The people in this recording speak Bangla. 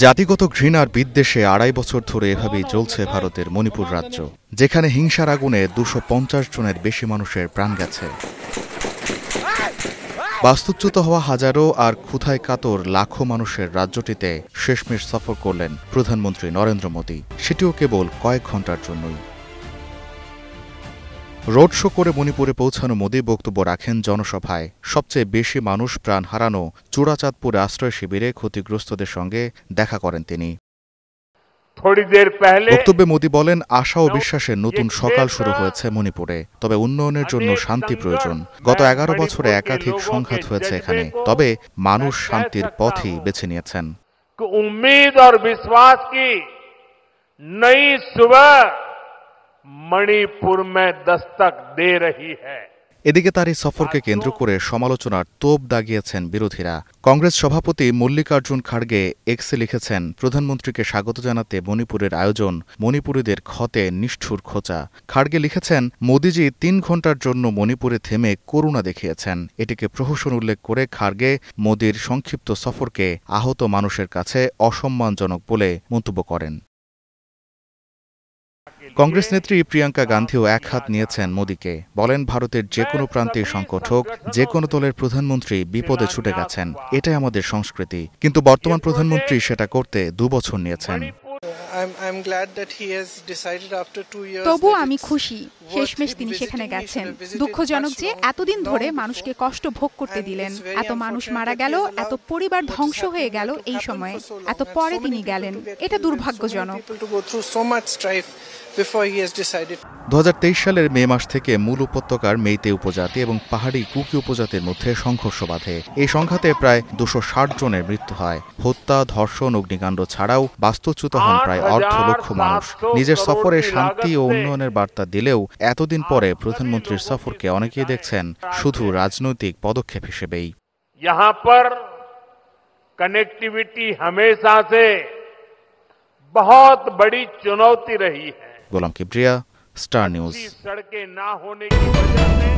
জাতিগত ঘৃণার বিদ্বেষে ২.৫ বছর ধরে এভাবেই চলছে ভারতের মণিপুর রাজ্য, যেখানে হিংসার আগুনে ২৫০ জনের বেশি মানুষের প্রাণ গেছে। বাস্তুচ্যুত হওয়া হাজারো আর ক্ষুধায় কাতর লাখো মানুষের রাজ্যটিতে শেষমেশ সফর করলেন প্রধানমন্ত্রী নরেন্দ্র মোদী, সেটিও কেবল কয়েক ঘণ্টার জন্যই। রোড শো করে মণিপুরে পৌঁছানো মোদী বক্তব্য রাখেন জনসভায়। সবচেয়ে বেশি মানুষ প্রাণ হারানো চূড়াচাঁদপুরে আশ্রয় শিবিরে ক্ষতিগ্রস্তদের সঙ্গে দেখা করেন তিনি। বক্তব্যে মোদী বলেন, আশা ও বিশ্বাসের নতুন সকাল শুরু হয়েছে মণিপুরে, তবে উন্নয়নের জন্য শান্তি প্রয়োজন। গত ১১ বছরে একাধিক সংঘাত হয়েছে এখানে, তবে মানুষ শান্তির পথই বেছে নিয়েছেন। উম্মীদ আর বিশ্বাস কি নই সুবহ মণিপুর মে দস্তক দে রহি হ্যায়। এদিকে তার এই সফরকে কেন্দ্র করে সমালোচনার তোপ দাগিয়েছেন বিরোধীরা। কংগ্রেস সভাপতি মল্লিকার্জুন খাড়গে এক্সে লিখেছেন, প্রধানমন্ত্রীকে স্বাগত জানাতে মণিপুরের আয়োজন মণিপুরীদের ক্ষতে নিষ্ঠুর খোঁচা। খাড়গে লিখেছেন, মোদিজি ৩ ঘণ্টার জন্য মণিপুরে থেমে করুণা দেখিয়েছেন। এটিকে প্রহসন উল্লেখ করে খাড়গে মোদির সংক্ষিপ্ত সফরকে আহত মানুষের কাছে অসম্মানজনক বলে মন্তব্য করেন। কংগ্রেস নেত্রী প্রিয়াঙ্কা গান্ধীও এক হাত নিয়েছেন মোদীকে, বলেন, ভারতের যে কোনো প্রান্তে সংকট হোক, যে কোনো দলের প্রধানমন্ত্রী বিপদে ছুটে গেছেন, এটাই আমাদের সংস্কৃতি। কিন্তু বর্তমান প্রধানমন্ত্রী সেটা করতে ২ বছর নিয়েছেন। তবু আমি খুশি, শেষমেশ তিনি সেখানে গেছেন। দুঃখজনক যে এতদিন ধরে মানুষকে কষ্ট ভোগ করতে দিলেন। এত মানুষ মারা গেল, এত পরিবার ধ্বংস হয়ে গেল এই সময়ে, এত পরে তিনি গেলেন। এটা দুর্ভাগ্যজনক। ২০২৩ সালের মে মাস থেকে মূল উপত্যকার মেইতে উপজাতি এবং পাহাড়ি কুকি উপজাতির মধ্যে সংঘর্ষ বাধে। এই সংঘাতে প্রায় ২৬০ জনের মৃত্যু হয়। হত্যা, ধর্ষণ, অগ্নিকাণ্ড ছাড়াও বাস্তুচ্যুত হন প্রায় ১.৫ লক্ষ মানুষ। নিজের সফরে শান্তি ও উন্নয়নের বার্তা দিলেও এতদিন পরে প্রধানমন্ত্রীর সফরকে অনেকেই দেখছেন শুধু রাজনৈতিক পদক্ষেপ হিসেবেই। यहाँ पर कनेक्टिविटी हमेशा से बहुत बड़ी चुनौती रही है। গোলাম কিবরিয়া, স্টার নিউজ। सड़कें ना होने की वजह से